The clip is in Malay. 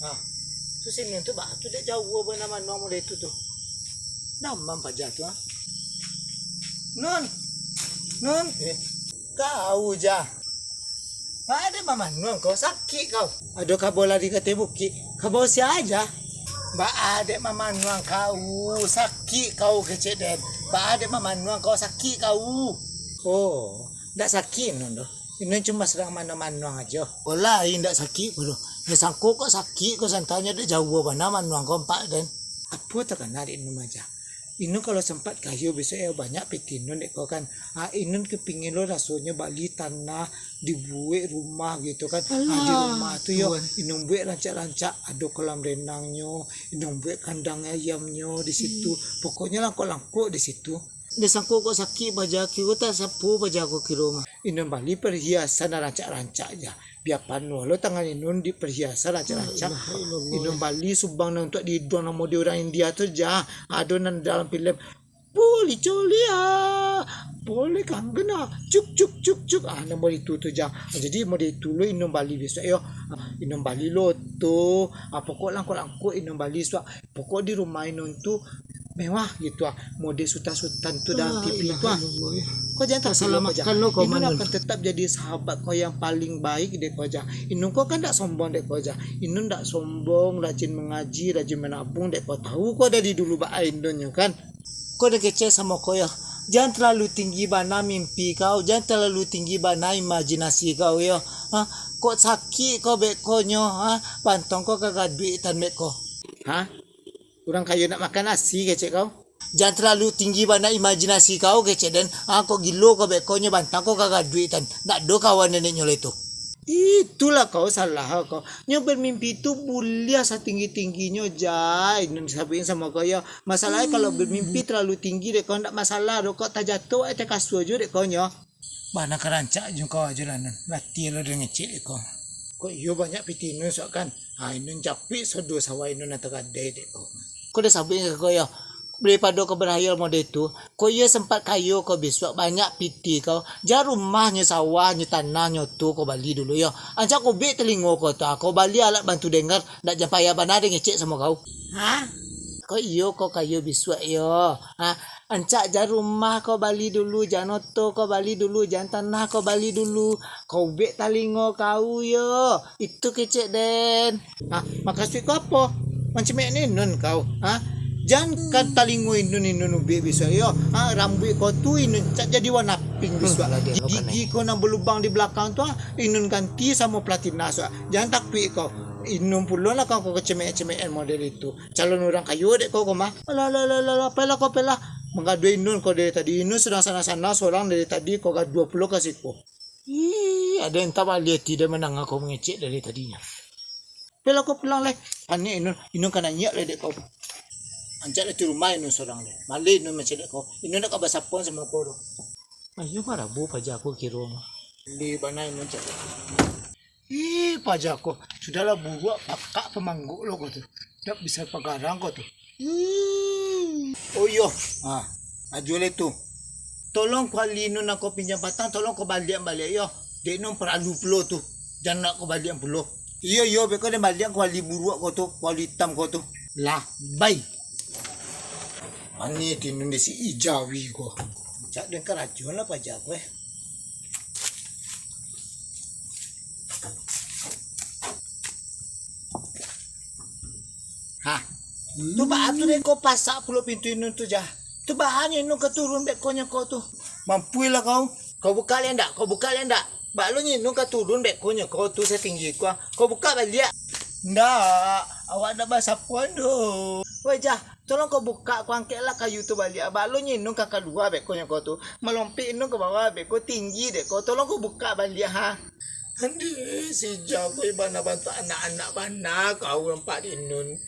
Ha. Tu sini tu bah tu dia jauh apa nama nom dia tu tu. Namam paja tu ha. Non. Non. Kau ja. Ada mama non kau sakit kau. Aduh kau bola di kete bukit. Kau bawa si aja. Ba ada mama nuang kau sakit kau kecil den. Ba ada mama nuang kau sakit kau. Oh, tak sakit non doh. Ini cuma sedang mana-mana aja. Oh lain tak sakit kau doh. Ni sangko kau sakit kau santanya dia jauh mana manuang kau empat den. Apa tak kena di rumah aja. Inun kalau sempat kayu besok banyak pitinun dek kau kan. Inun kepingin lo rasanya bali tanah dibuat rumah gitu kan. Di rumah tu yo inun buat rancak-rancak ada kolam renangnya, inun buat kandang ayamnya di situ. Pokoknya langkok-langkok di situ. Dia sangko kau sakit baja kau tak sapu baja kau ke rumah. Inun bali perhiasan rancak-rancak aja. Biar panu lo tangan inun di perhiasan rancak-rancak. Inun bali subang untuk di dona model orang India tu jah. Adonan dalam film boleh colia, boleh kanggena, cuk. Nama itu tu jah. Jadi model itu lo inun bali besok yo. Inun bali lo tu. Pokok langkok-langkok inun bali so. Pokok di rumah inun tu mewah gitu model sultan tu dalam TV tu kau jangan tak selamatkan lo kau mana akan tetap jadi sahabat kau yang paling baik dek kau aja. Inun kau kan tak sombong dek kau aja. Inun tak sombong, rajin mengaji, rajin menabung dek kau tahu kau dari dulu ba Inun kan. Kau dah kecil sama kau ya. Jangan terlalu tinggi bana mimpi kau, jangan terlalu tinggi bana imajinasi kau ya. Kau sakit kau bek kau nyo, pantong kau kagak duit tan bek kau. Orang kaya nak makan nasi kecek kau. Jangan terlalu tinggi bana imajinasi kau kecek dan kau gilo kau bekonya bantang kau kagak duit tan. Nak do kawan nenek nyole itu. Itulah kau salah kau. Nyo bermimpi itu mulia setinggi-tingginya jai. Nun sabihin sama kau ya. Masalahnya kalau bermimpi terlalu tinggi dek kau ndak masalah do kau tak jatuh te kasur aja dek kau nyo. Bana kerancak je kau aja lah nun. Latih lo dengan cek kau. Kau iyo banyak pitinu sok kan. Inun capik sedo sawai nun atau kadai dek kau. Kau dah sabihin kau ya. Daripada kau berhayal model itu, kau ya sempat kayu kau besok banyak piti kau. Jangan rumahnya sawahnya tanahnya tu kau bali dulu ya. Anjak kau bek telingo kau tu. Kau bali alat bantu dengar. Tak jumpa ya benar ngecek sama kau. Kau iyo kau kayu besok ya. Ancak jangan rumah kau bali dulu. Jangan oto kau bali dulu. Jangan tanah kau bali dulu. Kau bek telingo kau ya. Itu kecek den. Makasih kau apa? Macam ni nun kau. Jangan kan talingo inun ubi bisa yo. Rambut kau tu inun jadi warna pink bisa. Gigi kau nak berlubang di belakang tu inun ganti sama platina so. Jangan takut kau. Inun puluh lah kau kecemek-cemekan model itu. Calon orang kayu dek kau mah. Lah pela. Mengadu inun kau dari tadi. Inun sedang sana-sana seorang dari tadi kau gak 20 kasih kau. Ada yang tak lihat tidak menang kau mengecek dari tadinya. Pela kau pulang leh. Panik inun kan nanya leh dek kau. Anjak di rumah Inun seorang le. Malay Inun macam kau. Inun nak kabah sapon sama kau tu. Ayo marabu paja aku kira mah. Di mana Inun cakap. Paja aku. Sudahlah buat pakak pemangguk lo kau tu. Tak bisa pagarang kau tu. Oh yo. Ajual itu. Tolong kuali Inun aku pinjam batang. Tolong kau balik yo. Dek Inun perlu pulau tu. Jangan nak kau balik pulau. Iyo beko dia balik kuali buruk kau tu. Kuali hitam kau tu. Lah, bye. Ani di Indonesia ijawi ko. Cak den kerajuan lah pajak gue. Tu bahan tu deh kau pasak pulau pintu Inun tu jah. Tu bahannya Inun keturun bekonya kau tu. Mampu lah kau. Kau buka lian dak? Baklonya Inun keturun bekonya kau tu setinggi kau. Kau buka balik. Ndak, awak dah bahasa pun tu. Wajah, tolong kau buka, kau angkatlah kayu tu balik. Balonnya Inun kakak dua bekonya kau tu. Melompit Inun ke bawah beko tinggi dek kau. Tolong kau buka balik Aduh, si Jawa mana bantu anak-anak mana kau nampak Inun.